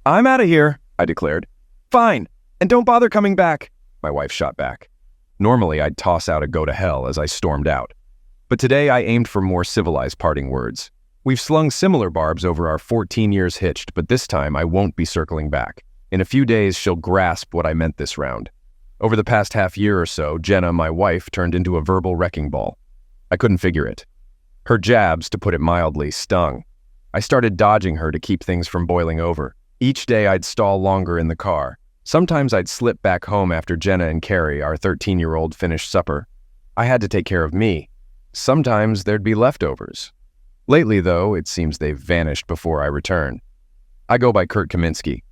"I'm out of here," I declared. "Fine, and don't bother coming back," my wife shot back. Normally, I'd toss out a go to hell as I stormed out. But today I aimed for more civilized parting words. We've slung similar barbs over our 14 years hitched, but this time I won't be circling back. In a few days, she'll grasp what I meant this round. Over the past half year or so, Jenna, my wife, turned into a verbal wrecking ball. I couldn't figure it. Her jabs, to put it mildly, stung. I started dodging her to keep things from boiling over. Each day I'd stall longer in the car. Sometimes I'd slip back home after Jenna and Carrie, our 13-year-old, finished supper. I had to take care of me. Sometimes there'd be leftovers. Lately, though, it seems they've vanished before I return. I go by Kurt Kaminski.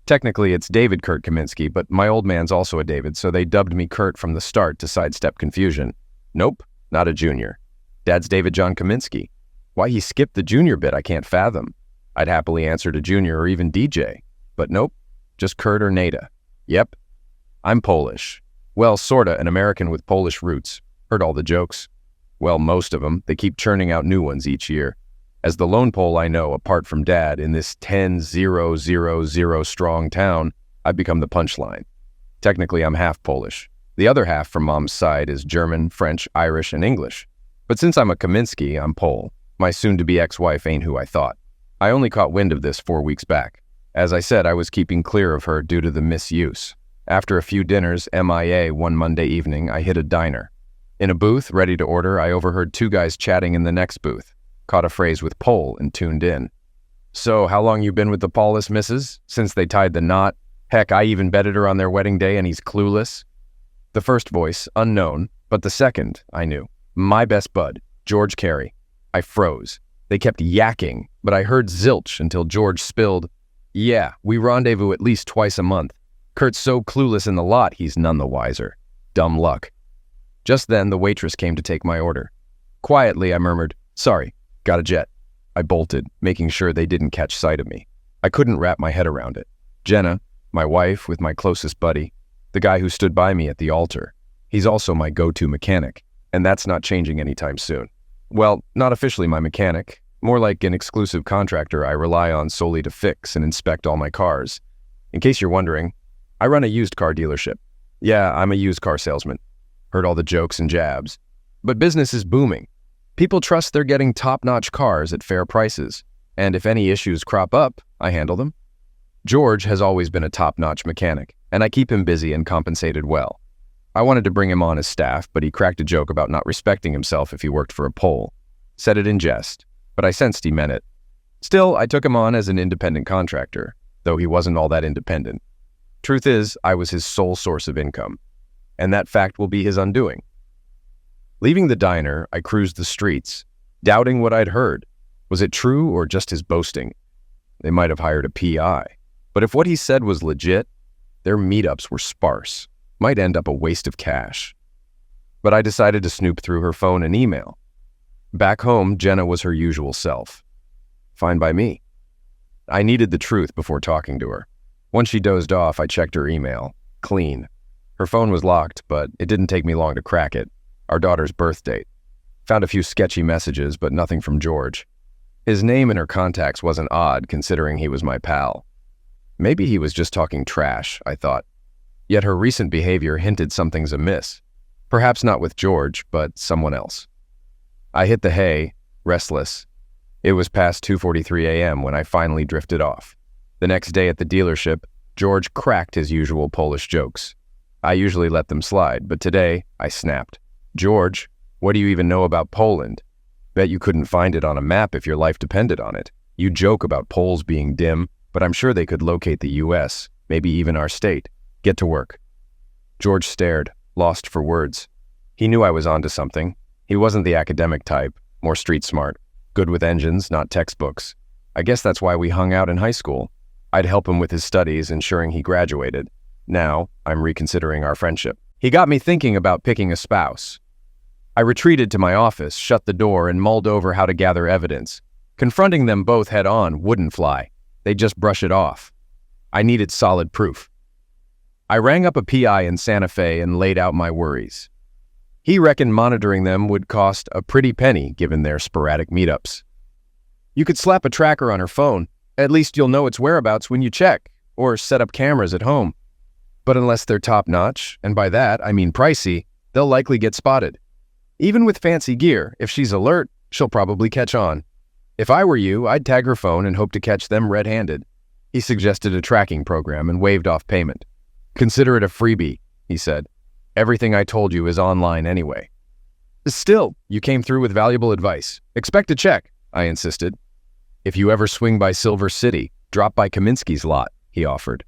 Technically, it's David Kurt Kaminski, but my old man's also a David, so they dubbed me Kurt from the start to sidestep confusion. Nope, not a junior. Dad's David John Kaminski. Why he skipped the junior bit I can't fathom. I'd happily answer to junior or even DJ. But nope, just Kurt or Nada. Yep. I'm Polish. Well, sorta an American with Polish roots. Heard all the jokes. Well, most of them. They keep churning out new ones each year. As the lone Pole I know, apart from Dad, in this 10,000 strong town, I've become the punchline. Technically, I'm half Polish. The other half from Mom's side is German, French, Irish, and English. But since I'm a Kaminski, I'm Pole. My soon-to-be ex-wife ain't who I thought. I only caught wind of this 4 weeks back. As I said, I was keeping clear of her due to the misuse. After a few dinners, MIA, one Monday evening, I hit a diner. In a booth, ready to order, I overheard two guys chatting in the next booth. Caught a phrase with Pole and tuned in. "So, how long you been with the Paulus missus? Since they tied the knot? Heck, I even betted her on their wedding day and he's clueless." The first voice, unknown, but the second, I knew. My best bud, George Carey. I froze. They kept yakking, but I heard zilch until George spilled, "Yeah, we rendezvous at least twice a month. Kurt's so clueless in the lot, he's none the wiser. Dumb luck." Just then, the waitress came to take my order. Quietly, I murmured, "Sorry, got a jet." I bolted, making sure they didn't catch sight of me. I couldn't wrap my head around it. Jenna, my wife with my closest buddy, the guy who stood by me at the altar. He's also my go-to mechanic, and that's not changing anytime soon. Well, not officially my mechanic, more like an exclusive contractor I rely on solely to fix and inspect all my cars. In case you're wondering, I run a used car dealership. Yeah, I'm a used car salesman. Heard all the jokes and jabs. But business is booming. People trust they're getting top-notch cars at fair prices, and if any issues crop up, I handle them. George has always been a top-notch mechanic, and I keep him busy and compensated well. I wanted to bring him on as staff, but he cracked a joke about not respecting himself if he worked for a Pole. Said it in jest, but I sensed he meant it. Still, I took him on as an independent contractor, though he wasn't all that independent. Truth is, I was his sole source of income, and that fact will be his undoing. Leaving the diner, I cruised the streets, doubting what I'd heard. Was it true or just his boasting? They might have hired a PI. But if what he said was legit, their meetups were sparse. Might end up a waste of cash. But I decided to snoop through her phone and email. Back home, Jenna was her usual self. Fine by me. I needed the truth before talking to her. Once she dozed off, I checked her email. Clean. Her phone was locked, but it didn't take me long to crack it. Our daughter's birth date. Found a few sketchy messages, but nothing from George. His name in her contacts wasn't odd, considering he was my pal. Maybe he was just talking trash, I thought. Yet her recent behavior hinted something's amiss. Perhaps not with George, but someone else. I hit the hay, restless. It was past 2:43 a.m. when I finally drifted off. The next day at the dealership, George cracked his usual Polish jokes. I usually let them slide, but today I snapped. "George, what do you even know about Poland? Bet you couldn't find it on a map if your life depended on it. You joke about Poles being dim, but I'm sure they could locate the U.S., maybe even our state. Get to work." George stared, lost for words. He knew I was onto something. He wasn't the academic type, more street smart, good with engines, not textbooks. I guess that's why we hung out in high school. I'd help him with his studies, ensuring he graduated. Now, I'm reconsidering our friendship. He got me thinking about picking a spouse. I retreated to my office, shut the door, and mulled over how to gather evidence. Confronting them both head-on wouldn't fly. They'd just brush it off. I needed solid proof. I rang up a PI in Santa Fe and laid out my worries. He reckoned monitoring them would cost a pretty penny given their sporadic meetups. "You could slap a tracker on her phone. At least you'll know its whereabouts when you check, or set up cameras at home. But unless they're top-notch, and by that I mean pricey, they'll likely get spotted. Even with fancy gear, if she's alert, she'll probably catch on. If I were you, I'd tag her phone and hope to catch them red-handed. He suggested a tracking program and waived off payment. Consider it a freebie, he said. Everything I told you is online anyway. Still, you came through with valuable advice. Expect a check, I insisted. If you ever swing by Silver City, drop by Kaminski's lot, he offered.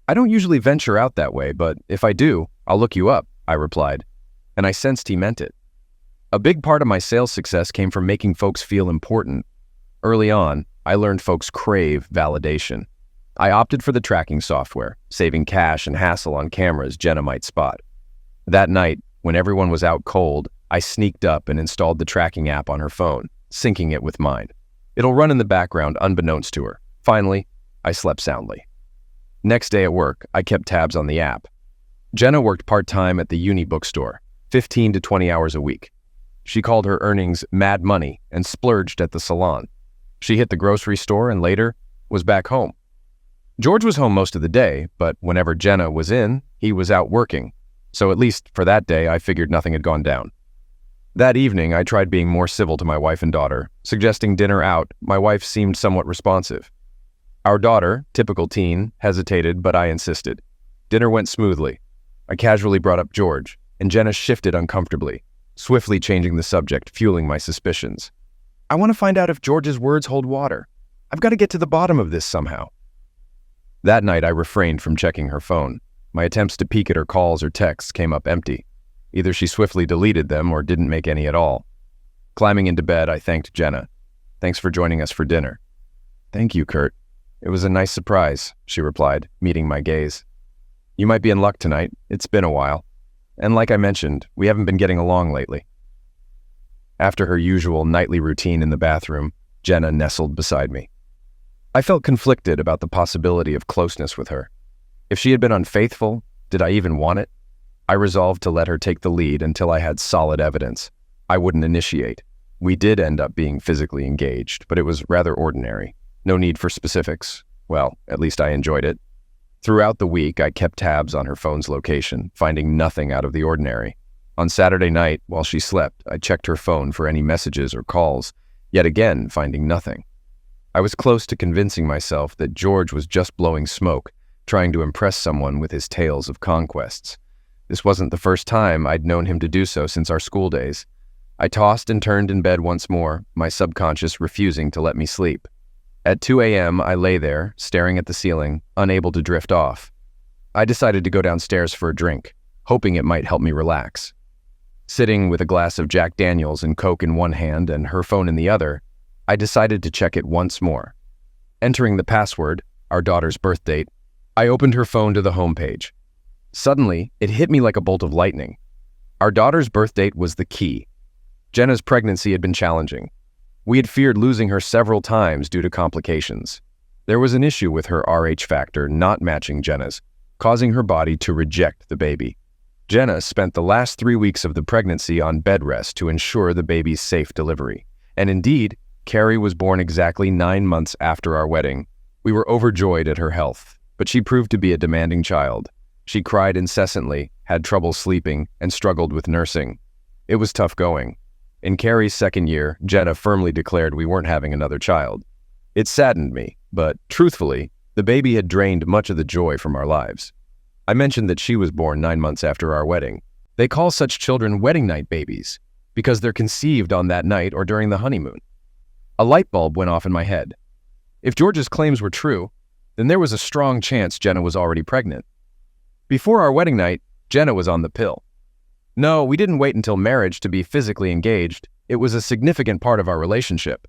I don't usually venture out that way, but if I do, I'll look you up, I replied. And I sensed he meant it. A big part of my sales success came from making folks feel important. Early on, I learned folks crave validation. I opted for the tracking software, saving cash and hassle on cameras Jenna might spot. That night, when everyone was out cold, I sneaked up and installed the tracking app on her phone, syncing it with mine. It'll run in the background unbeknownst to her. Finally, I slept soundly. Next day at work, I kept tabs on the app. Jenna worked part-time at the uni bookstore, 15 to 20 hours a week. She called her earnings mad money and splurged at the salon. She hit the grocery store and later was back home. George was home most of the day, but whenever Jenna was in, he was out working. So at least for that day, I figured nothing had gone down. That evening, I tried being more civil to my wife and daughter. Suggesting dinner out, my wife seemed somewhat responsive. Our daughter, typical teen, hesitated, but I insisted. Dinner went smoothly. I casually brought up George, and Jenna shifted uncomfortably, swiftly changing the subject, fueling my suspicions. I want to find out if George's words hold water. I've got to get to the bottom of this somehow. That night, I refrained from checking her phone. My attempts to peek at her calls or texts came up empty. Either she swiftly deleted them or didn't make any at all. Climbing into bed, I thanked Jenna. Thanks for joining us for dinner. Thank you, Kurt. It was a nice surprise, she replied, meeting my gaze. You might be in luck tonight. It's been a while. And like I mentioned, we haven't been getting along lately. After her usual nightly routine in the bathroom, Jenna nestled beside me. I felt conflicted about the possibility of closeness with her. If she had been unfaithful, did I even want it? I resolved to let her take the lead until I had solid evidence. I wouldn't initiate. We did end up being physically engaged, but it was rather ordinary. No need for specifics. Well, at least I enjoyed it. Throughout the week, I kept tabs on her phone's location, finding nothing out of the ordinary. On Saturday night, while she slept, I checked her phone for any messages or calls, yet again finding nothing. I was close to convincing myself that George was just blowing smoke, trying to impress someone with his tales of conquests. This wasn't the first time I'd known him to do so since our school days. I tossed and turned in bed once more, my subconscious refusing to let me sleep. At 2 a.m., I lay there, staring at the ceiling, unable to drift off. I decided to go downstairs for a drink, hoping it might help me relax. Sitting with a glass of Jack Daniels and Coke in one hand and her phone in the other, I decided to check it once more. Entering the password, our daughter's birth date, I opened her phone to the homepage. Suddenly, it hit me like a bolt of lightning. Our daughter's birth date was the key. Jenna's pregnancy had been challenging. We had feared losing her several times due to complications. There was an issue with her Rh factor not matching Jenna's, causing her body to reject the baby. Jenna spent the last 3 weeks of the pregnancy on bed rest to ensure the baby's safe delivery. And indeed, Carrie was born exactly 9 months after our wedding. We were overjoyed at her health, but she proved to be a demanding child. She cried incessantly, had trouble sleeping, and struggled with nursing. It was tough going. In Carrie's second year, Jenna firmly declared we weren't having another child. It saddened me, but truthfully, the baby had drained much of the joy from our lives. I mentioned that she was born 9 months after our wedding. They call such children wedding night babies because they're conceived on that night or during the honeymoon. A light bulb went off in my head. If George's claims were true, then there was a strong chance Jenna was already pregnant. Before our wedding night, Jenna was on the pill. No, we didn't wait until marriage to be physically engaged. It was a significant part of our relationship.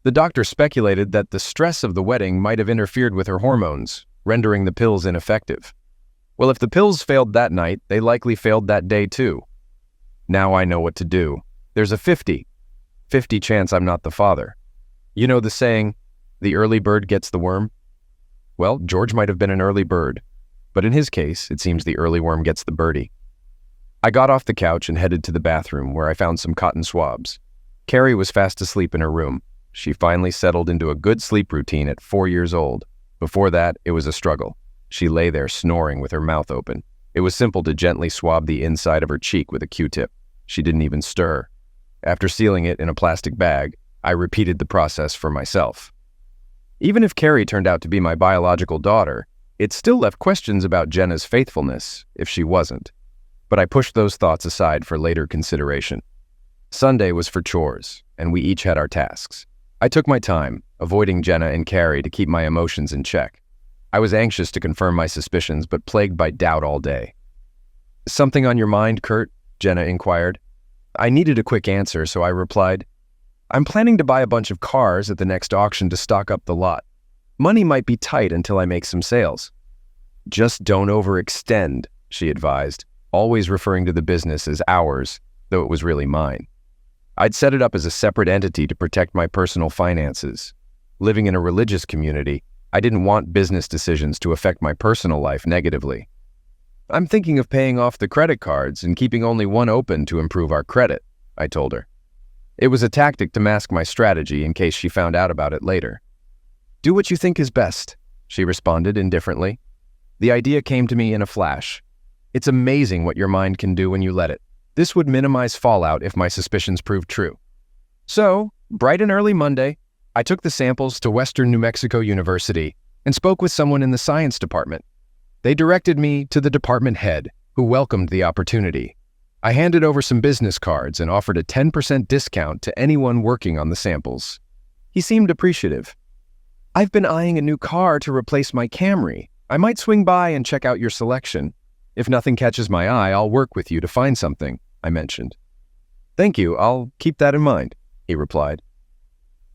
The doctor speculated that the stress of the wedding might have interfered with her hormones, rendering the pills ineffective. Well, if the pills failed that night, they likely failed that day too. Now I know what to do. There's a 50 chance I'm not the father. You know the saying, the early bird gets the worm? Well, George might have been an early bird, but in his case, it seems the early worm gets the birdie. I got off the couch and headed to the bathroom where I found some cotton swabs. Carrie was fast asleep in her room. She finally settled into a good sleep routine at 4 years old. Before that, it was a struggle. She lay there snoring with her mouth open. It was simple to gently swab the inside of her cheek with a Q-tip. She didn't even stir. After sealing it in a plastic bag, I repeated the process for myself. Even if Carrie turned out to be my biological daughter, it still left questions about Jenna's faithfulness if she wasn't. But I pushed those thoughts aside for later consideration. Sunday was for chores, and we each had our tasks. I took my time, avoiding Jenna and Carrie to keep my emotions in check. I was anxious to confirm my suspicions, but plagued by doubt all day. "Something on your mind, Kurt?" Jenna inquired. I needed a quick answer, so I replied, "I'm planning to buy a bunch of cars at the next auction to stock up the lot. Money might be tight until I make some sales." "Just don't overextend," she advised, always referring to the business as ours, though it was really mine. I'd set it up as a separate entity to protect my personal finances. Living in a religious community, I didn't want business decisions to affect my personal life negatively. "I'm thinking of paying off the credit cards and keeping only one open to improve our credit," I told her. It was a tactic to mask my strategy in case she found out about it later. "Do what you think is best," she responded indifferently. The idea came to me in a flash. It's amazing what your mind can do when you let it. This would minimize fallout if my suspicions proved true. So, bright and early Monday, I took the samples to Western New Mexico University and spoke with someone in the science department. They directed me to the department head, who welcomed the opportunity. I handed over some business cards and offered a 10% discount to anyone working on the samples. He seemed appreciative. "I've been eyeing a new car to replace my Camry. I might swing by and check out your selection. If nothing catches my eye, I'll work with you to find something," I mentioned. "Thank you, I'll keep that in mind," he replied.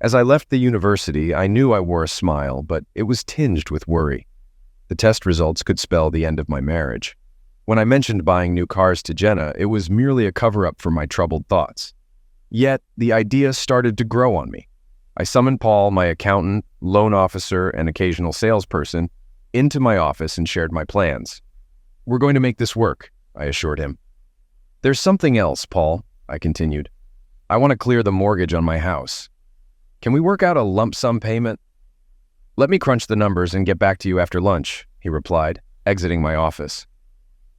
As I left the university, I knew I wore a smile, but it was tinged with worry. The test results could spell the end of my marriage. When I mentioned buying new cars to Jenna, it was merely a cover-up for my troubled thoughts. Yet, the idea started to grow on me. I summoned Paul, my accountant, loan officer, and occasional salesperson, into my office and shared my plans. "We're going to make this work," I assured him. "There's something else, Paul," I continued. "I want to clear the mortgage on my house. Can we work out a lump sum payment?" "Let me crunch the numbers and get back to you after lunch," he replied, exiting my office.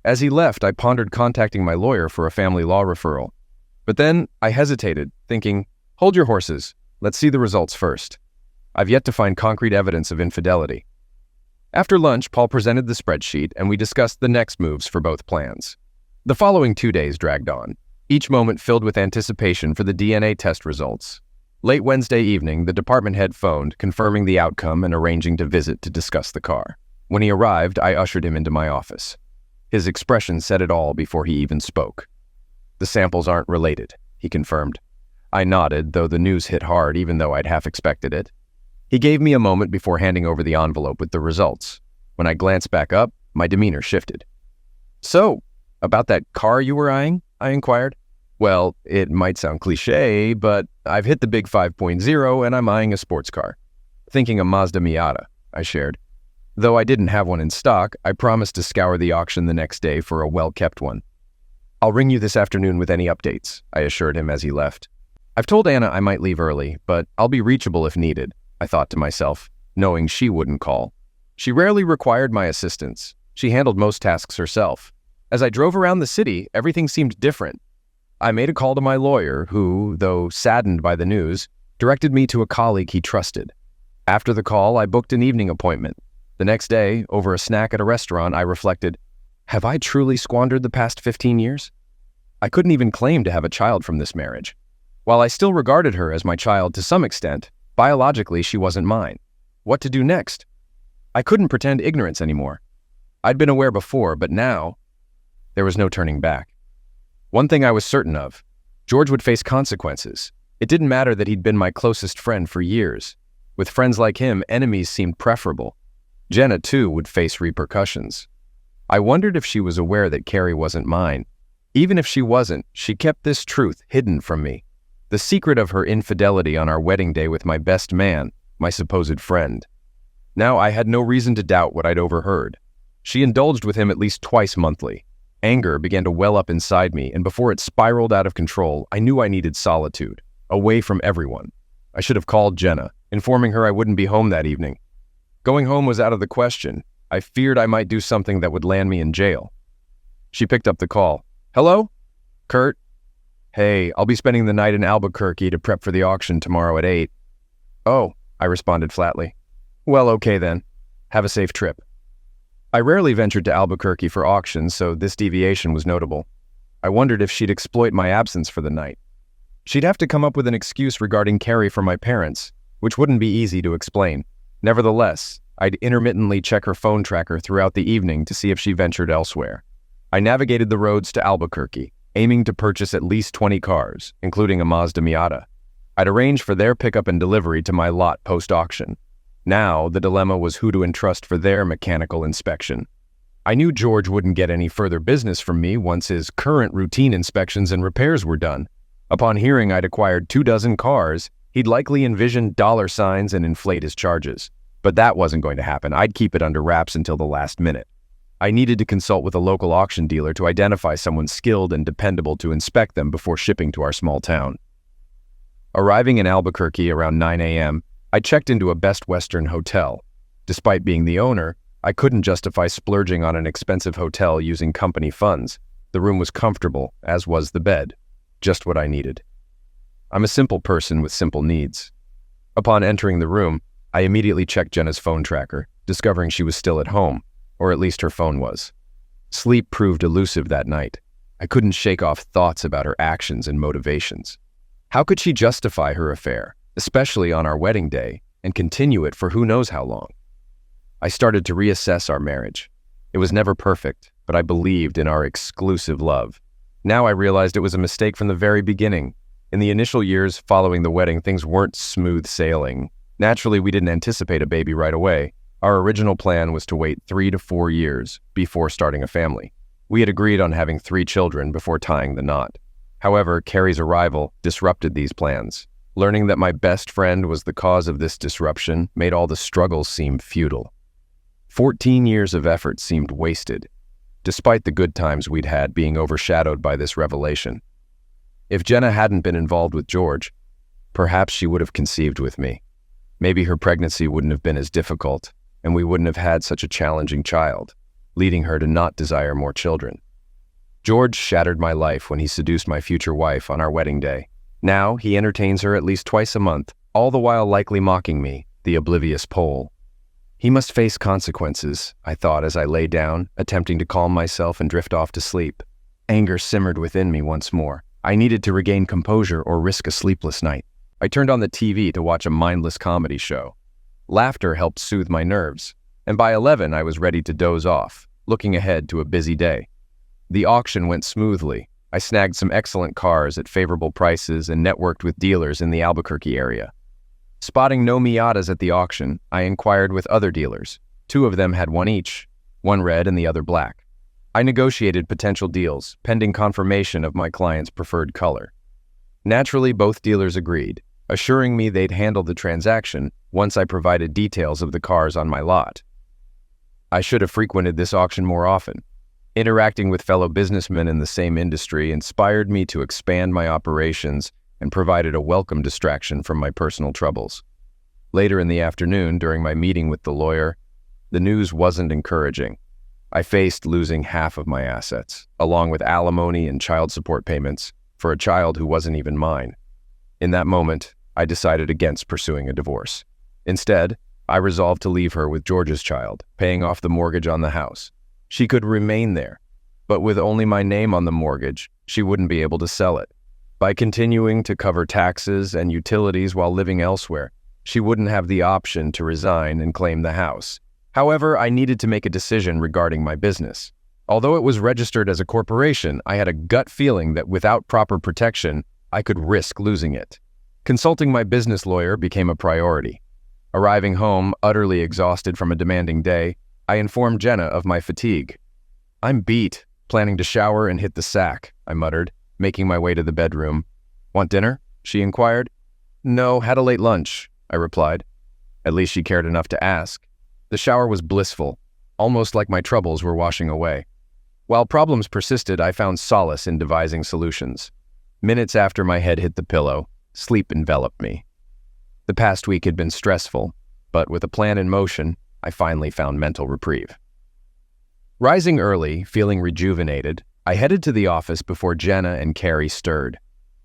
As he left, I pondered contacting my lawyer for a family law referral. But then I hesitated, thinking, hold your horses, let's see the results first. I've yet to find concrete evidence of infidelity. After lunch, Paul presented the spreadsheet and we discussed the next moves for both plans. The following 2 days dragged on, each moment filled with anticipation for the DNA test results. Late Wednesday evening, the department head phoned, confirming the outcome and arranging to visit to discuss the car. When he arrived, I ushered him into my office. His expression said it all before he even spoke. "The samples aren't related," he confirmed. I nodded, though the news hit hard even though I'd half expected it. He gave me a moment before handing over the envelope with the results. When I glanced back up, my demeanor shifted. "So, about that car you were eyeing?" I inquired. "Well, it might sound cliche, but I've hit the big 5.0 and I'm eyeing a sports car. Thinking a Mazda Miata," I shared. Though I didn't have one in stock, I promised to scour the auction the next day for a well-kept one. "I'll ring you this afternoon with any updates," I assured him as he left. I've told Anna I might leave early, but I'll be reachable if needed, I thought to myself, knowing she wouldn't call. She rarely required my assistance. She handled most tasks herself. As I drove around the city, everything seemed different. I made a call to my lawyer, who, though saddened by the news, directed me to a colleague he trusted. After the call, I booked an evening appointment. The next day, over a snack at a restaurant, I reflected, have I truly squandered the past 15 years? I couldn't even claim to have a child from this marriage. While I still regarded her as my child to some extent, biologically she wasn't mine. What to do next? I couldn't pretend ignorance anymore. I'd been aware before, but now, there was no turning back. One thing I was certain of, George would face consequences. It didn't matter that he'd been my closest friend for years. With friends like him, enemies seemed preferable. Jenna, too, would face repercussions. I wondered if she was aware that Carrie wasn't mine. Even if she wasn't, she kept this truth hidden from me. The secret of her infidelity on our wedding day with my best man, my supposed friend. Now I had no reason to doubt what I'd overheard. She indulged with him at least twice monthly. Anger began to well up inside me, and before it spiraled out of control, I knew I needed solitude, away from everyone. I should have called Jenna, informing her I wouldn't be home that evening. Going home was out of the question. I feared I might do something that would land me in jail. She picked up the call. Hello? Kurt? Hey, I'll be spending the night in Albuquerque to prep for the auction tomorrow at 8. Oh, I responded flatly. Well, okay then. Have a safe trip. I rarely ventured to Albuquerque for auctions, so this deviation was notable. I wondered if she'd exploit my absence for the night. She'd have to come up with an excuse regarding Carrie from my parents, which wouldn't be easy to explain. Nevertheless, I'd intermittently check her phone tracker throughout the evening to see if she ventured elsewhere. I navigated the roads to Albuquerque, aiming to purchase at least 20 cars, including a Mazda Miata. I'd arranged for their pickup and delivery to my lot post-auction. Now, the dilemma was who to entrust for their mechanical inspection. I knew George wouldn't get any further business from me once his current routine inspections and repairs were done. Upon hearing I'd acquired 24 cars, he'd likely envision dollar signs and inflate his charges. But that wasn't going to happen. I'd keep it under wraps until the last minute. I needed to consult with a local auction dealer to identify someone skilled and dependable to inspect them before shipping to our small town. Arriving in Albuquerque around 9 a.m., I checked into a Best Western hotel. Despite being the owner, I couldn't justify splurging on an expensive hotel using company funds. The room was comfortable, as was the bed. Just what I needed. I'm a simple person with simple needs. Upon entering the room, I immediately checked Jenna's phone tracker, discovering she was still at home, or at least her phone was. Sleep proved elusive that night. I couldn't shake off thoughts about her actions and motivations. How could she justify her affair, especially on our wedding day, and continue it for who knows how long? I started to reassess our marriage. It was never perfect, but I believed in our exclusive love. Now I realized it was a mistake from the very beginning. In the initial years following the wedding, things weren't smooth sailing. Naturally, we didn't anticipate a baby right away. Our original plan was to wait 3 to 4 years before starting a family. We had agreed on having 3 children before tying the knot. However, Carrie's arrival disrupted these plans. Learning that my best friend was the cause of this disruption made all the struggles seem futile. 14 years of effort seemed wasted, despite the good times we'd had being overshadowed by this revelation. If Jenna hadn't been involved with George, perhaps she would have conceived with me. Maybe her pregnancy wouldn't have been as difficult, and we wouldn't have had such a challenging child, leading her to not desire more children. George shattered my life when he seduced my future wife on our wedding day. Now he entertains her at least twice a month, all the while likely mocking me, the oblivious Pole. He must face consequences, I thought as I lay down, attempting to calm myself and drift off to sleep. Anger simmered within me once more. I needed to regain composure or risk a sleepless night. I turned on the TV to watch a mindless comedy show. Laughter helped soothe my nerves, and by 11 I was ready to doze off, looking ahead to a busy day. The auction went smoothly. I snagged some excellent cars at favorable prices and networked with dealers in the Albuquerque area. Spotting no Miatas at the auction, I inquired with other dealers. 2 of them had one each, one red and the other black. I negotiated potential deals, pending confirmation of my client's preferred color. Naturally, both dealers agreed, assuring me they'd handle the transaction once I provided details of the cars on my lot. I should have frequented this auction more often. Interacting with fellow businessmen in the same industry inspired me to expand my operations and provided a welcome distraction from my personal troubles. Later in the afternoon, during my meeting with the lawyer, the news wasn't encouraging. I faced losing half of my assets, along with alimony and child support payments, for a child who wasn't even mine. In that moment, I decided against pursuing a divorce. Instead, I resolved to leave her with George's child, paying off the mortgage on the house. She could remain there, but with only my name on the mortgage, she wouldn't be able to sell it. By continuing to cover taxes and utilities while living elsewhere, she wouldn't have the option to resign and claim the house. However, I needed to make a decision regarding my business. Although it was registered as a corporation, I had a gut feeling that without proper protection, I could risk losing it. Consulting my business lawyer became a priority. Arriving home, utterly exhausted from a demanding day, I informed Jenna of my fatigue. "I'm beat, planning to shower and hit the sack," I muttered, making my way to the bedroom. "Want dinner?" she inquired. "No, had a late lunch," I replied. At least she cared enough to ask. The shower was blissful, almost like my troubles were washing away. While problems persisted, I found solace in devising solutions. Minutes after my head hit the pillow, sleep enveloped me. The past week had been stressful, but with a plan in motion, I finally found mental reprieve. Rising early, feeling rejuvenated, I headed to the office before Jenna and Carrie stirred.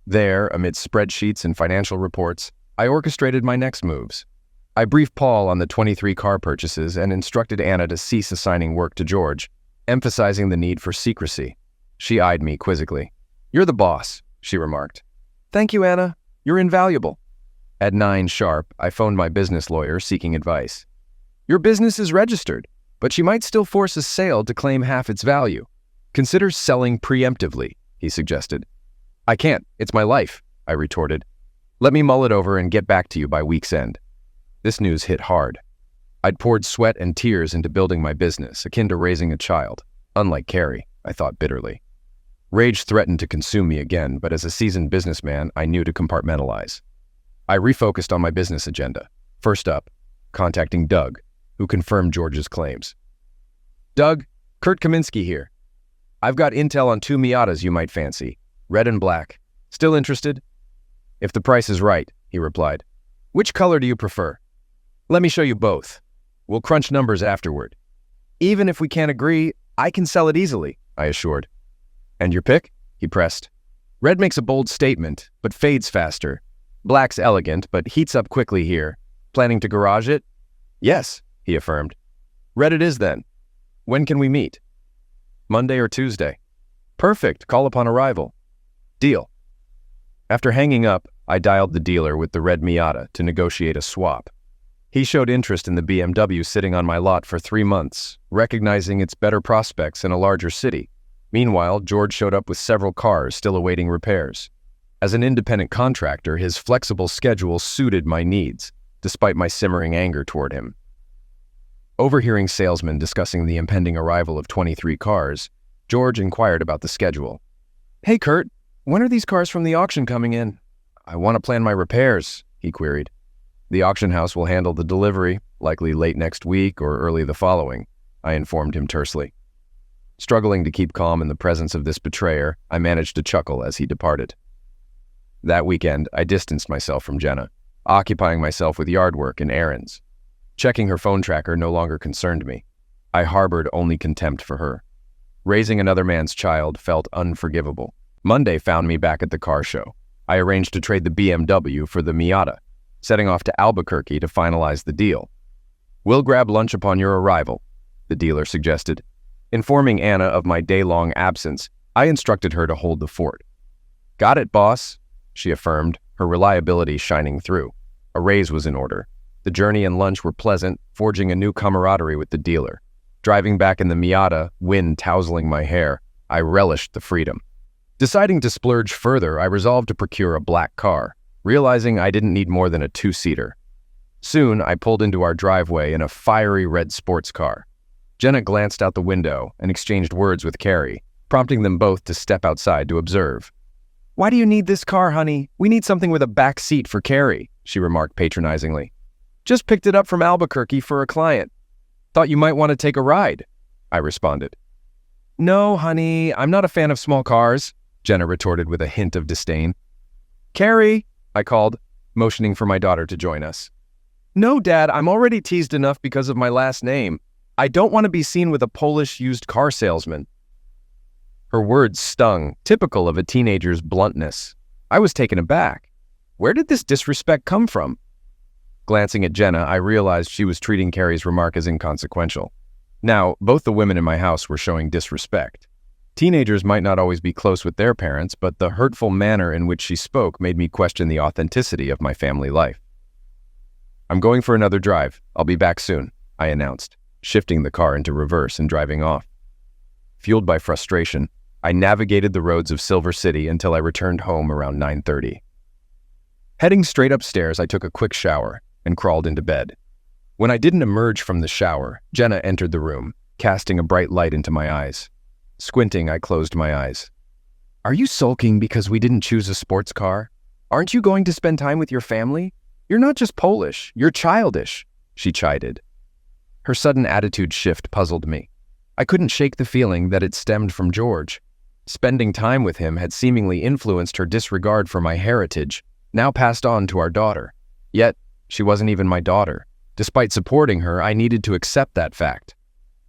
There, amidst spreadsheets and financial reports, I orchestrated my next moves. I briefed Paul on the 23 car purchases and instructed Anna to cease assigning work to George, emphasizing the need for secrecy. She eyed me quizzically. "You're the boss," she remarked. "Thank you, Anna. You're invaluable." At 9 sharp, I phoned my business lawyer seeking advice. "Your business is registered, but she might still force a sale to claim half its value. Consider selling preemptively," he suggested. "I can't. It's my life," I retorted. "Let me mull it over and get back to you by week's end." This news hit hard. I'd poured sweat and tears into building my business, akin to raising a child. Unlike Carrie, I thought bitterly. Rage threatened to consume me again, but as a seasoned businessman, I knew to compartmentalize. I refocused on my business agenda. First up, contacting Doug, who confirmed George's claims. "Doug, Kurt Kaminski here. I've got intel on 2 Miatas you might fancy, red and black. Still interested?" "If the price is right," he replied. "Which color do you prefer?" "Let me show you both. We'll crunch numbers afterward." "Even if we can't agree, I can sell it easily," I assured. "And your pick?" he pressed. "Red makes a bold statement, but fades faster. Black's elegant, but heats up quickly here. Planning to garage it?" "Yes," he affirmed. "Red it is then. When can we meet?" "Monday or Tuesday." "Perfect. Call upon arrival." "Deal." After hanging up, I dialed the dealer with the red Miata to negotiate a swap. He showed interest in the BMW sitting on my lot for 3 months, recognizing its better prospects in a larger city. Meanwhile, George showed up with several cars still awaiting repairs. As an independent contractor, his flexible schedule suited my needs, despite my simmering anger toward him. Overhearing salesmen discussing the impending arrival of 23 cars, George inquired about the schedule. "Hey, Kurt, when are these cars from the auction coming in?" "I want to plan my repairs," he queried. "The auction house will handle the delivery, likely late next week or early the following," I informed him tersely. Struggling to keep calm in the presence of this betrayer, I managed to chuckle as he departed. That weekend, I distanced myself from Jenna, occupying myself with yard work and errands. Checking her phone tracker no longer concerned me. I harbored only contempt for her. Raising another man's child felt unforgivable. Monday found me back at the car show. I arranged to trade the BMW for the Miata, setting off to Albuquerque to finalize the deal. "We'll grab lunch upon your arrival," the dealer suggested. Informing Anna of my day-long absence, I instructed her to hold the fort. "Got it, boss," she affirmed, her reliability shining through. A raise was in order. The journey and lunch were pleasant, forging a new camaraderie with the dealer. Driving back in the Miata, wind tousling my hair, I relished the freedom. Deciding to splurge further, I resolved to procure a black car, realizing I didn't need more than a 2-seater. Soon, I pulled into our driveway in a fiery red sports car. Jenna glanced out the window and exchanged words with Carrie, prompting them both to step outside to observe. "Why do you need this car, honey? We need something with a back seat for Carrie," she remarked patronizingly. "Just picked it up from Albuquerque for a client. Thought you might want to take a ride," I responded. "No, honey, I'm not a fan of small cars," Jenna retorted with a hint of disdain. "Carrie," I called, motioning for my daughter to join us. "No, Dad, I'm already teased enough because of my last name. I don't want to be seen with a Polish used car salesman." Her words stung, typical of a teenager's bluntness. I was taken aback. Where did this disrespect come from? Glancing at Jenna, I realized she was treating Carrie's remark as inconsequential. Now, both the women in my house were showing disrespect. Teenagers might not always be close with their parents, but the hurtful manner in which she spoke made me question the authenticity of my family life. "I'm going for another drive. I'll be back soon," I announced, shifting the car into reverse and driving off. Fueled by frustration, I navigated the roads of Silver City until I returned home around 9:30. Heading straight upstairs, I took a quick shower and crawled into bed. When I didn't emerge from the shower, Jenna entered the room, casting a bright light into my eyes. Squinting, I closed my eyes. "Are you sulking because we didn't choose a sports car? Aren't you going to spend time with your family? You're not just Polish, you're childish," she chided. Her sudden attitude shift puzzled me. I couldn't shake the feeling that it stemmed from George. Spending time with him had seemingly influenced her disregard for my heritage, now passed on to our daughter. Yet, She wasn't even my daughter. Despite supporting her, I needed to accept that fact.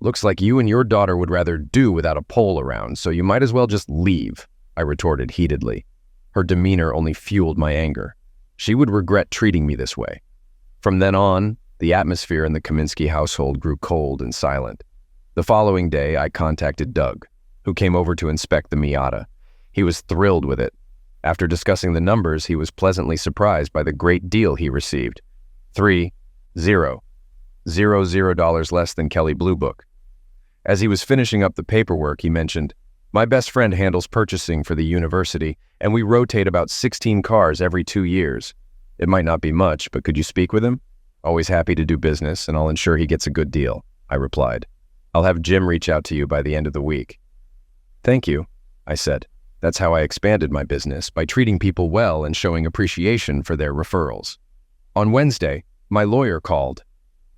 Looks like you and your daughter would rather do without a pole around, so you might as well just leave, I retorted heatedly. Her demeanor only fueled my anger. She would regret treating me this way. From then on, the atmosphere in the Kaminski household grew cold and silent. The following day, I contacted Doug, who came over to inspect the Miata. He was thrilled with it. After discussing the numbers, he was pleasantly surprised by the great deal he received. $0 less than Kelly Blue Book. As he was finishing up the paperwork, he mentioned, "My best friend handles purchasing for the university, and we rotate about 16 cars every 2 years. It might not be much, but could you speak with him? Always happy to do business, and I'll ensure he gets a good deal," I replied. "I'll have Jim reach out to you by the end of the week." "Thank you," I said. That's how I expanded my business, by treating people well and showing appreciation for their referrals. On Wednesday, my lawyer called.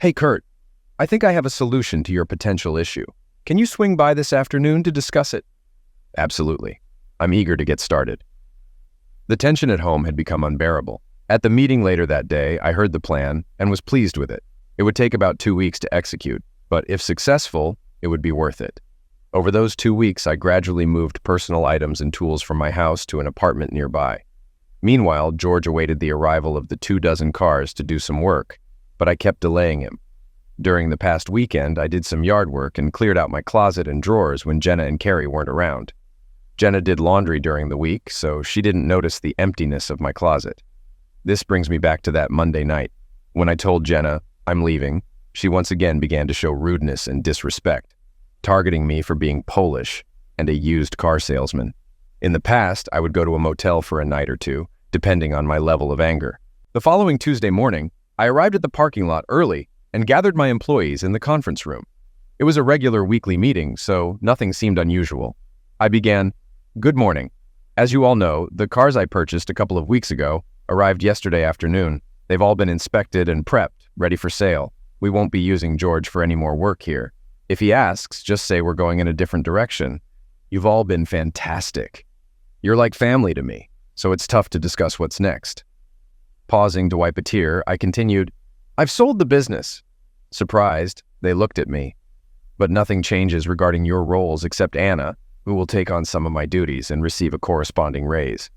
"Hey, Kurt, I think I have a solution to your potential issue. Can you swing by this afternoon to discuss it?" "Absolutely. I'm eager to get started." The tension at home had become unbearable. At the meeting later that day, I heard the plan and was pleased with it. It would take about 2 weeks to execute, but if successful, it would be worth it. Over those 2 weeks, I gradually moved personal items and tools from my house to an apartment nearby. Meanwhile, George awaited the arrival of the 24 cars to do some work, but I kept delaying him. During the past weekend, I did some yard work and cleared out my closet and drawers when Jenna and Carrie weren't around. Jenna did laundry during the week, so she didn't notice the emptiness of my closet. This brings me back to that Monday night. When I told Jenna I'm leaving, she once again began to show rudeness and disrespect, targeting me for being Polish and a used car salesman. In the past, I would go to a motel for a night or two, depending on my level of anger. The following Tuesday morning, I arrived at the parking lot early and gathered my employees in the conference room. It was a regular weekly meeting, so nothing seemed unusual. I began, "Good morning. As you all know, the cars I purchased a couple of weeks ago arrived yesterday afternoon. They've all been inspected and prepped, ready for sale. We won't be using George for any more work here. If he asks, just say we're going in a different direction. You've all been fantastic. You're like family to me, so it's tough to discuss what's next." Pausing to wipe a tear, I continued, "I've sold the business." Surprised, they looked at me. "But nothing changes regarding your roles except Anna, who will take on some of my duties and receive a corresponding raise."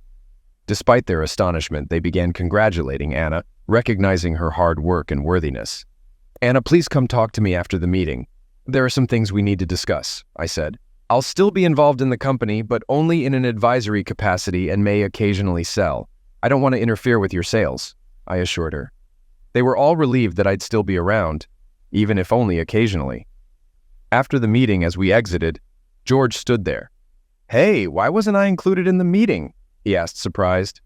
Despite their astonishment, they began congratulating Anna, recognizing her hard work and worthiness. "Anna, please come talk to me after the meeting. There are some things we need to discuss," I said. "I'll still be involved in the company, but only in an advisory capacity and may occasionally sell. I don't want to interfere with your sales," I assured her. They were all relieved that I'd still be around, even if only occasionally. After the meeting, as we exited, George stood there. "Hey, why wasn't I included in the meeting?" he asked, surprised.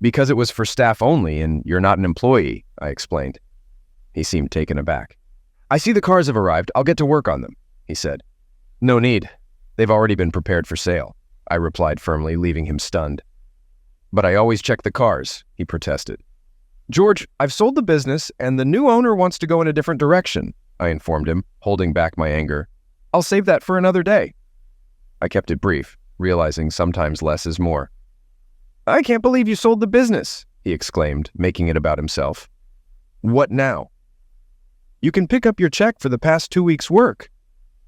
"Because it was for staff only, and you're not an employee," I explained. He seemed taken aback. "I see the cars have arrived. I'll get to work on them," he said. "No need. They've already been prepared for sale," I replied firmly, leaving him stunned. "But I always check the cars," he protested. "George, I've sold the business, and the new owner wants to go in a different direction," I informed him, holding back my anger. "I'll save that for another day." I kept it brief, realizing sometimes less is more. "I can't believe you sold the business," he exclaimed, making it about himself. "What now?" "You can pick up your check for the past 2 weeks' work."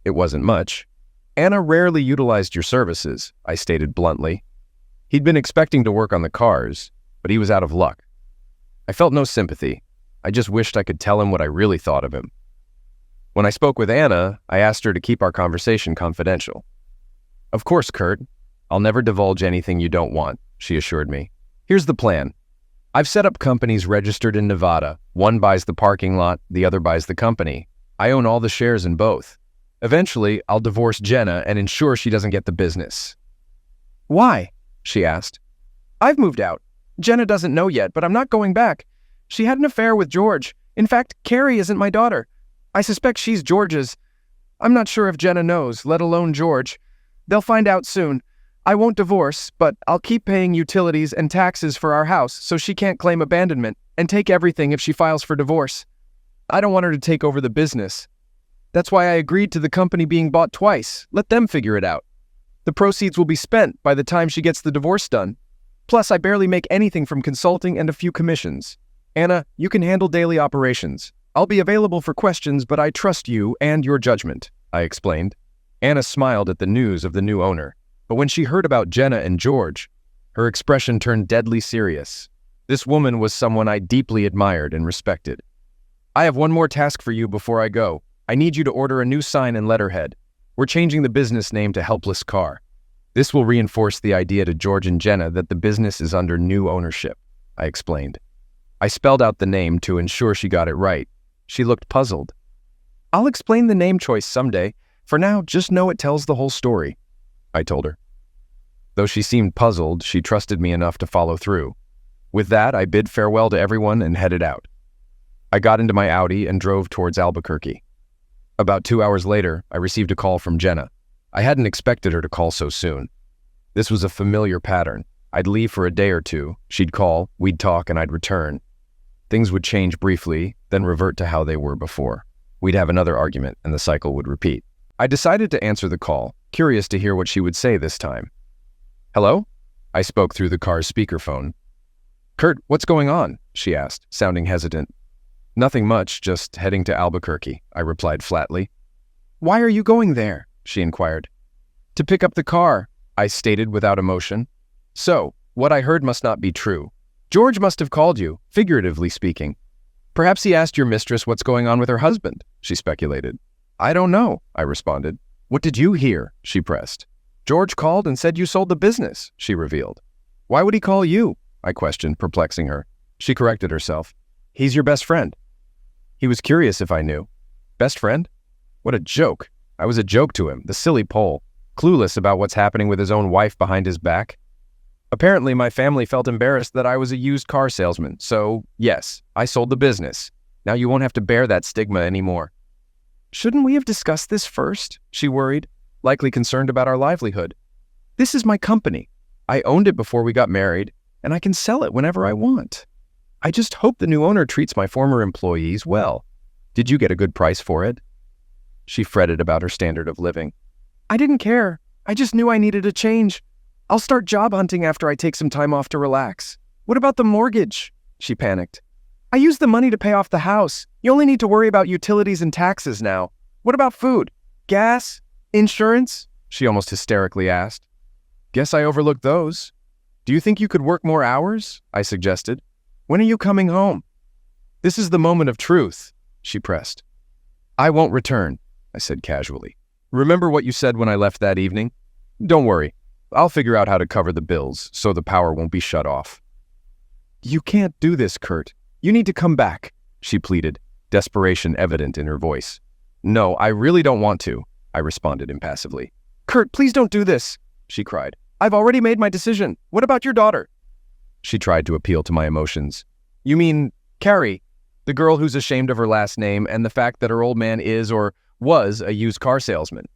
It wasn't much. "Anna rarely utilized your services," I stated bluntly. He'd been expecting to work on the cars, but he was out of luck. I felt no sympathy. I just wished I could tell him what I really thought of him. When I spoke with Anna, I asked her to keep our conversation confidential. "Of course, Kurt. I'll never divulge anything you don't want," she assured me. "Here's the plan. I've set up companies registered in Nevada. One buys the parking lot, the other buys the company. I own all the shares in both. Eventually, I'll divorce Jenna and ensure she doesn't get the business." "Why?" she asked. "I've moved out. Jenna doesn't know yet, but I'm not going back. She had an affair with George. In fact, Carrie isn't my daughter. I suspect she's George's. I'm not sure if Jenna knows, let alone George. They'll find out soon. I won't divorce, but I'll keep paying utilities and taxes for our house so she can't claim abandonment and take everything if she files for divorce. I don't want her to take over the business. That's why I agreed to the company being bought twice. Let them figure it out. The proceeds will be spent by the time she gets the divorce done. Plus, I barely make anything from consulting and a few commissions. Anna, you can handle daily operations. I'll be available for questions, but I trust you and your judgment, I explained. Anna smiled at the news of the new owner, but when she heard about Jenna and George, her expression turned deadly serious. This woman was someone I deeply admired and respected. I have one more task for you before I go. I need you to order a new sign and letterhead. We're changing the business name to Helpless Car. This will reinforce the idea to George and Jenna that the business is under new ownership, I explained. I spelled out the name to ensure she got it right. She looked puzzled. I'll explain the name choice someday. For now, just know it tells the whole story, I told her. Though she seemed puzzled, she trusted me enough to follow through. With that, I bid farewell to everyone and headed out. I got into my Audi and drove towards Albuquerque. About 2 hours later, I received a call from Jenna. I hadn't expected her to call so soon. This was a familiar pattern. I'd leave for a day or two, she'd call, we'd talk, and I'd return. Things would change briefly, then revert to how they were before. We'd have another argument, and the cycle would repeat. I decided to answer the call, curious to hear what she would say this time. Hello? I spoke through the car's speakerphone. Kurt, what's going on? She asked, sounding hesitant. Nothing much, just heading to Albuquerque, I replied flatly. Why are you going there? She inquired. To pick up the car, I stated without emotion. So, what I heard must not be true. George must have called you, figuratively speaking. Perhaps he asked your mistress what's going on with her husband, she speculated. I don't know, I responded. What did you hear? She pressed. George called and said you sold the business, she revealed. Why would he call you? I questioned, perplexing her. She corrected herself. He's your best friend. He was curious if I knew. Best friend? What a joke. I was a joke to him, the silly Pole, clueless about what's happening with his own wife behind his back. Apparently, my family felt embarrassed that I was a used car salesman, so yes, I sold the business. Now you won't have to bear that stigma anymore. Shouldn't we have discussed this first? She worried, likely concerned about our livelihood. This is my company. I owned it before we got married, and I can sell it whenever I want. I just hope the new owner treats my former employees well. Did you get a good price for it? She fretted about her standard of living. I didn't care. I just knew I needed a change. I'll start job hunting after I take some time off to relax. What about the mortgage? She panicked. I used the money to pay off the house. You only need to worry about utilities and taxes now. What about food? Gas? Insurance? She almost hysterically asked. Guess I overlooked those. Do you think you could work more hours? I suggested. When are you coming home? This is the moment of truth, she pressed. I won't return, I said casually. Remember what you said when I left that evening? Don't worry. I'll figure out how to cover the bills so the power won't be shut off. You can't do this, Kurt. You need to come back, she pleaded, desperation evident in her voice. No, I really don't want to, I responded impassively. Kurt, please don't do this, she cried. I've already made my decision. What about your daughter? She tried to appeal to my emotions. You mean Carrie, the girl who's ashamed of her last name and the fact that her old man is or was a used car salesman.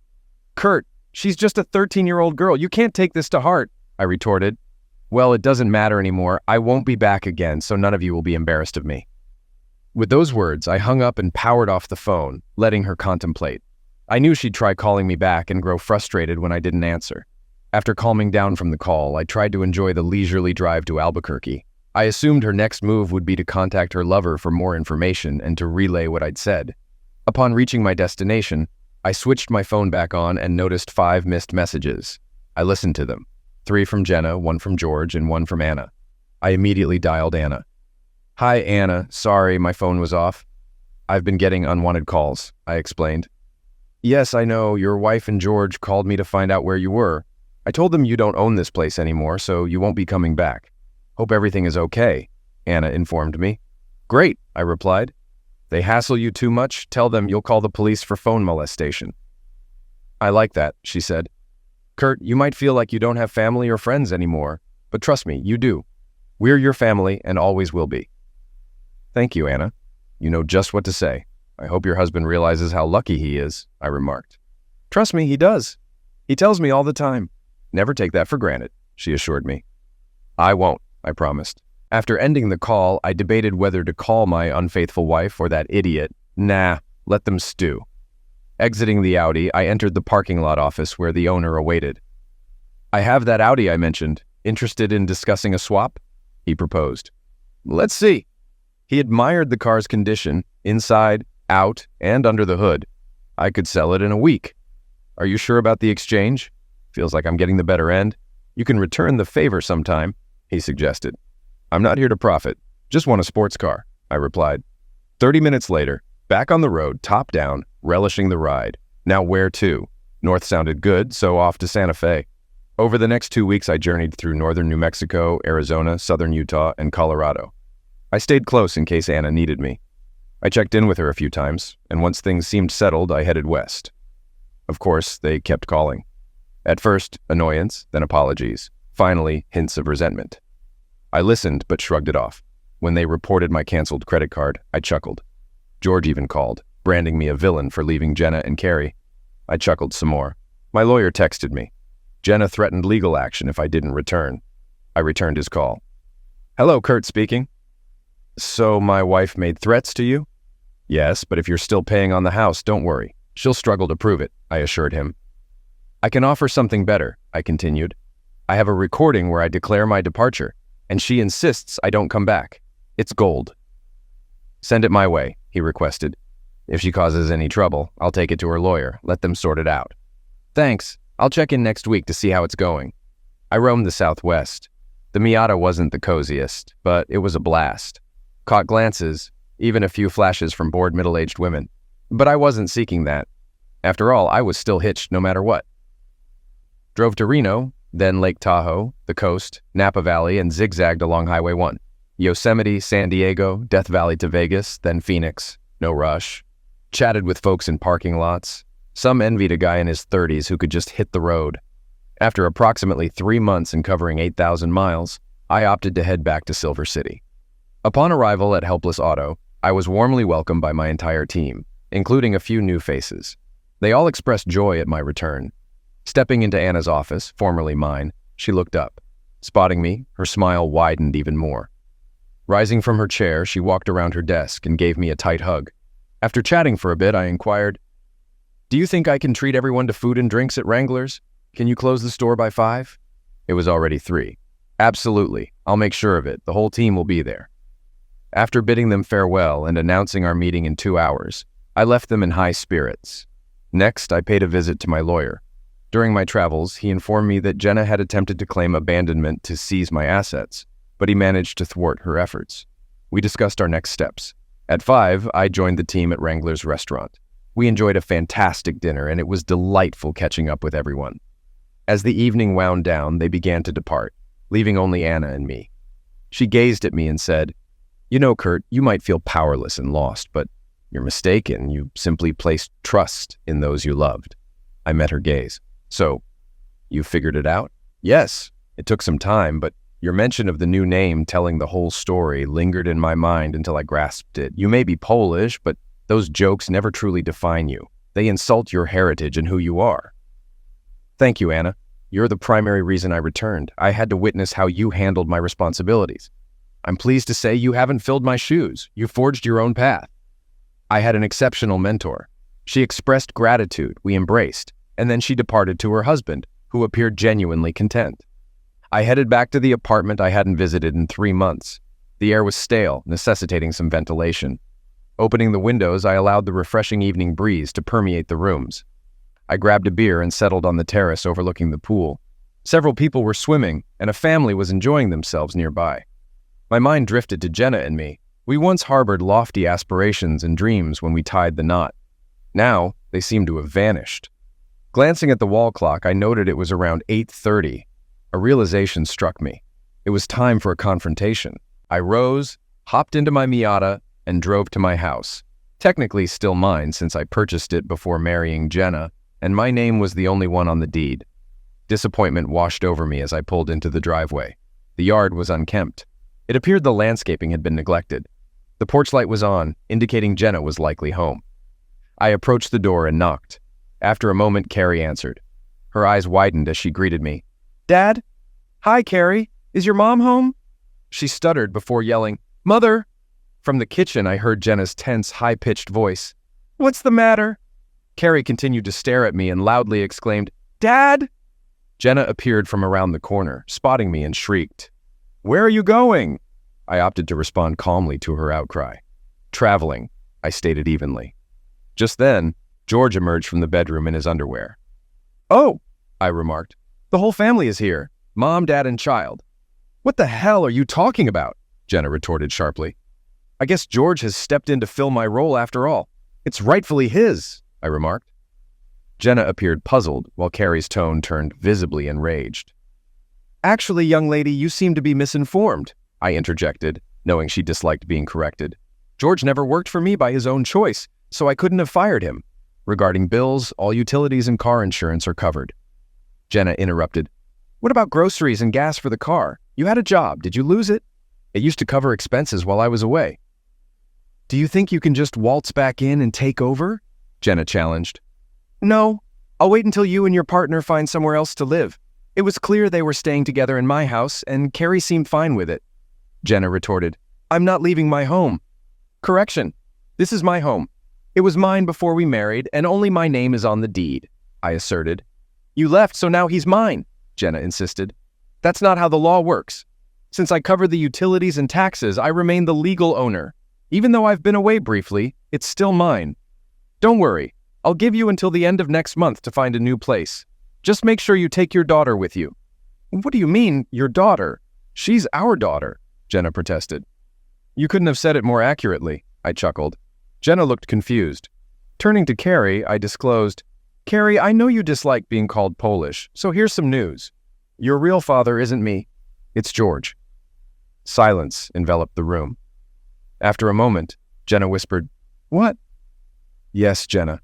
Kurt, she's just a 13-year-old girl. You can't take this to heart, I retorted. Well, it doesn't matter anymore. I won't be back again, so none of you will be embarrassed of me. With those words, I hung up and powered off the phone, letting her contemplate. I knew she'd try calling me back and grow frustrated when I didn't answer. After calming down from the call, I tried to enjoy the leisurely drive to Albuquerque. I assumed her next move would be to contact her lover for more information and to relay what I'd said. Upon reaching my destination, I switched my phone back on and noticed 5 missed messages. I listened to them. 3 from Jenna, 1 from George, and 1 from Anna. I immediately dialed Anna. Hi, Anna. Sorry, my phone was off. I've been getting unwanted calls, I explained. Yes, I know. Your wife and George called me to find out where you were. I told them you don't own this place anymore, so you won't be coming back. Hope everything is okay, Anna informed me. Great, I replied. They hassle you too much? Tell them you'll call the police for phone molestation. I like that, she said. Kurt, you might feel like you don't have family or friends anymore, but trust me, you do. We're your family and always will be. Thank you, Anna. You know just what to say. I hope your husband realizes how lucky he is, I remarked. Trust me, he does. He tells me all the time. Never take that for granted, she assured me. I won't, I promised. After ending the call, I debated whether to call my unfaithful wife or that idiot. Nah, let them stew. Exiting the Audi, I entered the parking lot office where the owner awaited. I have that Audi I mentioned. Interested in discussing a swap? He proposed. Let's see. He admired the car's condition, inside, out, and under the hood. I could sell it in a week. Are you sure about the exchange? Feels like I'm getting the better end. You can return the favor sometime, he suggested. I'm not here to profit. Just want a sports car, I replied. 30 minutes later, back on the road, top down, relishing the ride. Now where to? North sounded good, so off to Santa Fe. Over the next 2 weeks, I journeyed through northern New Mexico, Arizona, southern Utah, and Colorado. I stayed close in case Anna needed me. I checked in with her a few times, and once things seemed settled, I headed west. Of course, they kept calling. At first, annoyance, then apologies. Finally, hints of resentment. I listened, but shrugged it off. When they reported my canceled credit card, I chuckled. George even called, branding me a villain for leaving Jenna and Carrie. I chuckled some more. My lawyer texted me. Jenna threatened legal action if I didn't return. I returned his call. Hello, Kurt speaking. So my wife made threats to you? Yes, but if you're still paying on the house, don't worry. She'll struggle to prove it, I assured him. I can offer something better, I continued. I have a recording where I declare my departure, and she insists I don't come back. It's gold. Send it my way, he requested. If she causes any trouble, I'll take it to her lawyer, let them sort it out. Thanks. I'll check in next week to see how it's going. I roamed the Southwest. The Miata wasn't the coziest, but it was a blast. Caught glances, even a few flashes from bored middle-aged women. But I wasn't seeking that. After all, I was still hitched no matter what. Drove to Reno, then Lake Tahoe, the coast, Napa Valley, and zigzagged along Highway 1. Yosemite, San Diego, Death Valley to Vegas, then Phoenix. No rush. Chatted with folks in parking lots. Some envied a guy in his 30s who could just hit the road. After approximately 3 months and covering 8,000 miles, I opted to head back to Silver City. Upon arrival at Helpless Auto, I was warmly welcomed by my entire team, including a few new faces. They all expressed joy at my return. Stepping into Anna's office, formerly mine, she looked up. Spotting me, her smile widened even more. Rising from her chair, she walked around her desk and gave me a tight hug. After chatting for a bit, I inquired, "Do you think I can treat everyone to food and drinks at Wrangler's? Can you close the store by 5?" It was already 3. Absolutely. I'll make sure of it. The whole team will be there. After bidding them farewell and announcing our meeting in 2 hours, I left them in high spirits. Next, I paid a visit to my lawyer. During my travels, he informed me that Jenna had attempted to claim abandonment to seize my assets, but he managed to thwart her efforts. We discussed our next steps. At 5, I joined the team at Wrangler's restaurant. We enjoyed a fantastic dinner, and it was delightful catching up with everyone. As the evening wound down, they began to depart, leaving only Anna and me. She gazed at me and said, "You know, Kurt, you might feel powerless and lost, but you're mistaken. You simply placed trust in those you loved." I met her gaze. "So, you figured it out?" "Yes. It took some time, but your mention of the new name telling the whole story lingered in my mind until I grasped it. You may be Polish, but those jokes never truly define you. They insult your heritage and who you are." "Thank you, Anna. You're the primary reason I returned. I had to witness how you handled my responsibilities. I'm pleased to say you haven't filled my shoes. You forged your own path." I had an exceptional mentor. She expressed gratitude, we embraced, and then she departed to her husband, who appeared genuinely content. I headed back to the apartment I hadn't visited in 3 months. The air was stale, necessitating some ventilation. Opening the windows, I allowed the refreshing evening breeze to permeate the rooms. I grabbed a beer and settled on the terrace overlooking the pool. Several people were swimming, and a family was enjoying themselves nearby. My mind drifted to Jenna and me. We once harbored lofty aspirations and dreams when we tied the knot. Now, they seemed to have vanished. Glancing at the wall clock, I noted it was around 8:30. A realization struck me. It was time for a confrontation. I rose, hopped into my Miata, and drove to my house. Technically still mine since I purchased it before marrying Jenna, and my name was the only one on the deed. Disappointment washed over me as I pulled into the driveway. The yard was unkempt. It appeared the landscaping had been neglected. The porch light was on, indicating Jenna was likely home. I approached the door and knocked. After a moment, Carrie answered. Her eyes widened as she greeted me. "Dad? Hi, Carrie. Is your mom home?" She stuttered before yelling, "Mother!" From the kitchen, I heard Jenna's tense, high-pitched voice. "What's the matter?" Carrie continued to stare at me and loudly exclaimed, "Dad!" Jenna appeared from around the corner, spotting me and shrieked, "Where are you going?" I opted to respond calmly to her outcry. Traveling, I stated evenly. Just then, George emerged from the bedroom in his underwear. "Oh," I remarked. "The whole family is here. Mom, Dad, and child." "What the hell are you talking about?" Jenna retorted sharply. "I guess George has stepped in to fill my role after all. It's rightfully his," I remarked. Jenna appeared puzzled, while Carrie's tone turned visibly enraged. "Actually, young lady, you seem to be misinformed," I interjected, knowing she disliked being corrected. "George never worked for me by his own choice, so I couldn't have fired him. Regarding bills, all utilities and car insurance are covered." Jenna interrupted. "What about groceries and gas for the car? You had a job. Did you lose it? It used to cover expenses while I was away." "Do you think you can just waltz back in and take over?" Jenna challenged. "No. I'll wait until you and your partner find somewhere else to live. It was clear they were staying together in my house, and Carrie seemed fine with it." Jenna retorted. "I'm not leaving my home." "Correction. This is my home. It was mine before we married, and only my name is on the deed," I asserted. "You left, so now he's mine," Jenna insisted. "That's not how the law works. Since I cover the utilities and taxes, I remain the legal owner. Even though I've been away briefly, it's still mine. Don't worry. I'll give you until the end of next month to find a new place. Just make sure you take your daughter with you." "What do you mean, your daughter? She's our daughter," Jenna protested. "You couldn't have said it more accurately," I chuckled. Jenna looked confused. Turning to Carrie, I disclosed, "Carrie, I know you dislike being called Polish, so here's some news. Your real father isn't me. It's George." Silence enveloped the room. After a moment, Jenna whispered, "What?" "Yes, Jenna.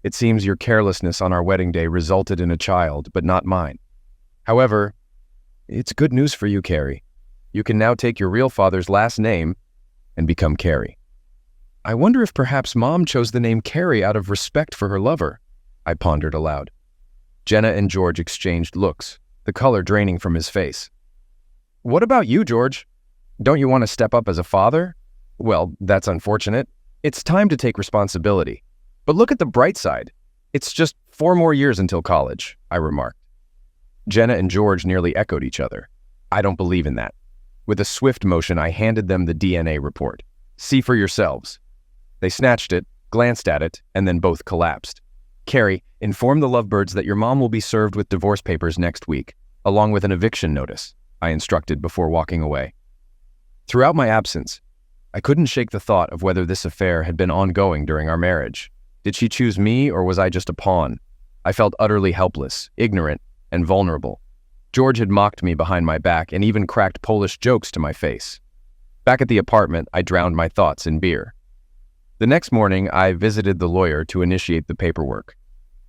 It seems your carelessness on our wedding day resulted in a child, but not mine. However, it's good news for you, Carrie. You can now take your real father's last name and become Carrie." "I wonder if perhaps Mom chose the name Carrie out of respect for her lover," I pondered aloud. Jenna and George exchanged looks, the color draining from his face. "What about you, George? Don't you want to step up as a father? Well, that's unfortunate. It's time to take responsibility. But look at the bright side. It's just 4 more years until college," I remarked. Jenna and George nearly echoed each other. "I don't believe in that." With a swift motion, I handed them the DNA report. "See for yourselves." They snatched it, glanced at it, and then both collapsed. "Carrie, inform the lovebirds that your mom will be served with divorce papers next week, along with an eviction notice," I instructed before walking away. Throughout my absence, I couldn't shake the thought of whether this affair had been ongoing during our marriage. Did she choose me, or was I just a pawn? I felt utterly helpless, ignorant, and vulnerable. George had mocked me behind my back and even cracked Polish jokes to my face. Back at the apartment, I drowned my thoughts in beer. The next morning, I visited the lawyer to initiate the paperwork.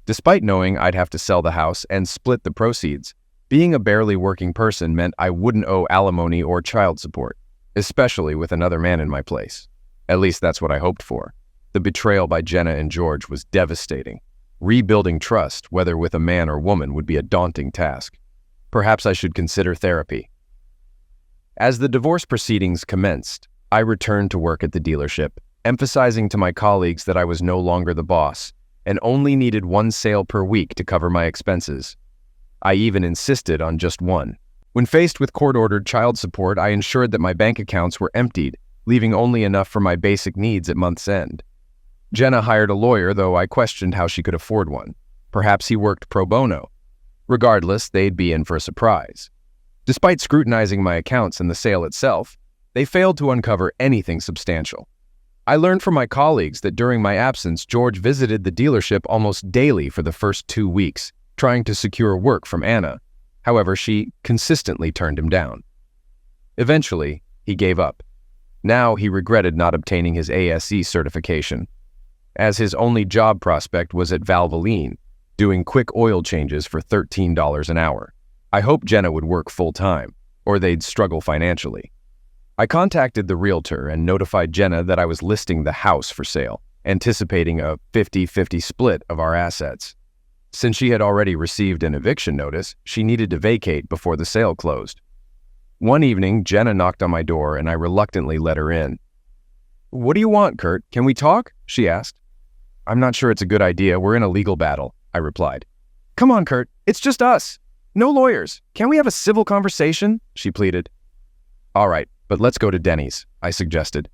Despite knowing I'd have to sell the house and split the proceeds, being a barely working person meant I wouldn't owe alimony or child support, especially with another man in my place. At least that's what I hoped for. The betrayal by Jenna and George was devastating. Rebuilding trust, whether with a man or woman, would be a daunting task. Perhaps I should consider therapy. As the divorce proceedings commenced, I returned to work at the dealership, emphasizing to my colleagues that I was no longer the boss and only needed 1 sale per week to cover my expenses. I even insisted on just 1. When faced with court-ordered child support, I ensured that my bank accounts were emptied, leaving only enough for my basic needs at month's end. Jenna hired a lawyer, though I questioned how she could afford one. Perhaps he worked pro bono. Regardless, they'd be in for a surprise. Despite scrutinizing my accounts and the sale itself, they failed to uncover anything substantial. I learned from my colleagues that during my absence, George visited the dealership almost daily for the first 2 weeks, trying to secure work from Anna. However, she consistently turned him down. Eventually, he gave up. Now he regretted not obtaining his ASE certification, as his only job prospect was at Valvoline, doing quick oil changes for $13 an hour. I hoped Jenna would work full-time, or they'd struggle financially. I contacted the realtor and notified Jenna that I was listing the house for sale, anticipating a 50-50 split of our assets. Since she had already received an eviction notice, she needed to vacate before the sale closed. One evening, Jenna knocked on my door and I reluctantly let her in. "What do you want, Kurt? Can we talk?" she asked. "I'm not sure it's a good idea. We're in a legal battle," I replied. "Come on, Kurt. It's just us. No lawyers. Can't we have a civil conversation?" she pleaded. "All right. But let's go to Denny's, I suggested.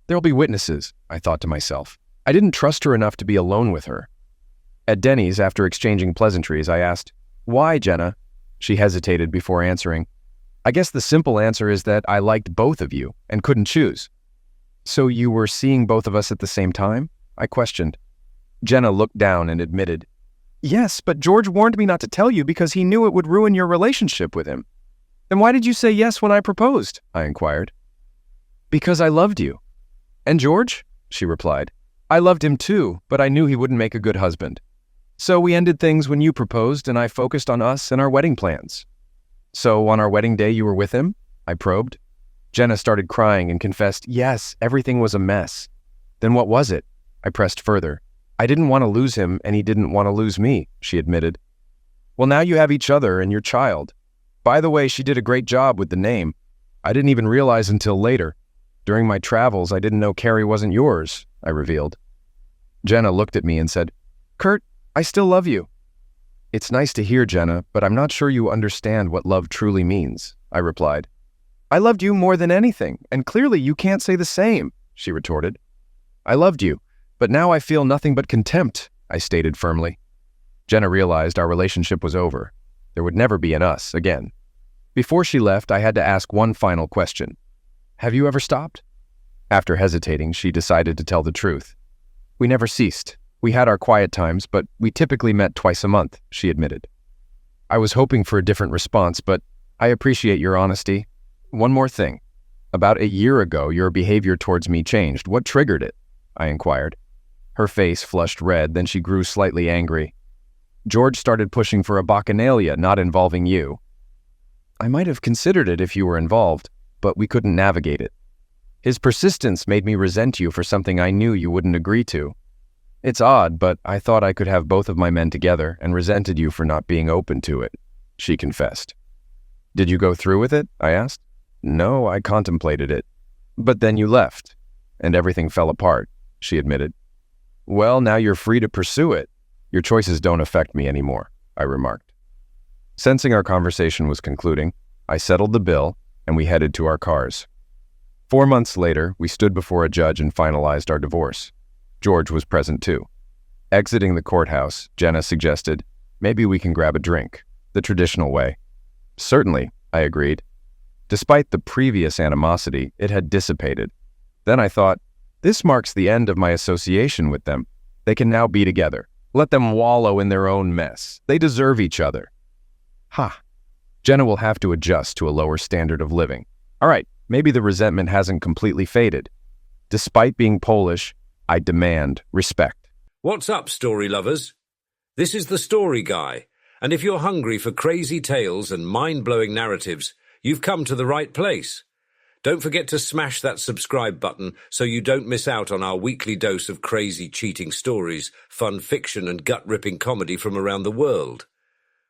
There'll be witnesses, I thought to myself. I didn't trust her enough to be alone with her. At Denny's, after exchanging pleasantries, I asked, "Why, Jenna?" She hesitated before answering. "I guess the simple answer is that I liked both of you and couldn't choose." "So you were seeing both of us at the same time?" I questioned. Jenna looked down and admitted, "Yes, but George warned me not to tell you because he knew it would ruin your relationship with him." "Then why did you say yes when I proposed?" I inquired. "Because I loved you." "And George?" she replied. "I loved him too, but I knew he wouldn't make a good husband. So we ended things when you proposed and I focused on us and our wedding plans." "So on our wedding day you were with him?" I probed. Jenna started crying and confessed, "Yes, everything was a mess." "Then what was it?" I pressed further. "I didn't want to lose him and he didn't want to lose me," she admitted. "Well, now you have each other and your child. By the way, she did a great job with the name. I didn't even realize until later. During my travels, I didn't know Carrie wasn't yours," I revealed. Jenna looked at me and said, "Kurt, I still love you." "It's nice to hear, Jenna, but I'm not sure you understand what love truly means," I replied. "I loved you more than anything, and clearly you can't say the same," she retorted. "I loved you, but now I feel nothing but contempt," I stated firmly. Jenna realized our relationship was over. There would never be an us again. Before she left, I had to ask one final question. "Have you ever stopped?" After hesitating, she decided to tell the truth. "We never ceased. We had our quiet times, but we typically met twice a month," she admitted. I was hoping for a different response, but I appreciate your honesty. One more thing. About a year ago, your behavior towards me changed. What triggered it?" I inquired. Her face flushed red, then she grew slightly angry. "George started pushing for a bacchanalia not involving you." "I might have considered it if you were involved, but we couldn't navigate it. His persistence made me resent you for something I knew you wouldn't agree to. It's odd, but I thought I could have both of my men together and resented you for not being open to it," she confessed. "Did you go through with it?" I asked. "No, I contemplated it. But then you left, and everything fell apart," she admitted. "Well, now you're free to pursue it. Your choices don't affect me anymore," I remarked. Sensing our conversation was concluding, I settled the bill, and we headed to our cars. 4 months later, we stood before a judge and finalized our divorce. George was present too. Exiting the courthouse, Jenna suggested, "Maybe we can grab a drink, the traditional way." "Certainly," I agreed. Despite the previous animosity, it had dissipated. Then I thought, this marks the end of my association with them. They can now be together. Let them wallow in their own mess. They deserve each other. Jenna will have to adjust to a lower standard of living. All right, maybe the resentment hasn't completely faded. Despite being Polish, I demand respect. What's up, story lovers? This is the Story Guy, and if you're hungry for crazy tales and mind-blowing narratives, you've come to the right place. Don't forget to smash that subscribe button so you don't miss out on our weekly dose of crazy cheating stories, fun fiction and gut-ripping comedy from around the world.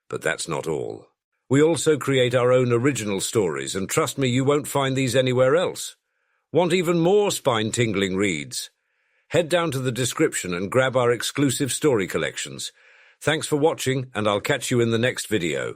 But that's not all. We also create our own original stories, and trust me, you won't find these anywhere else. Want even more spine-tingling reads? Head down to the description and grab our exclusive story collections. Thanks for watching, and I'll catch you in the next video.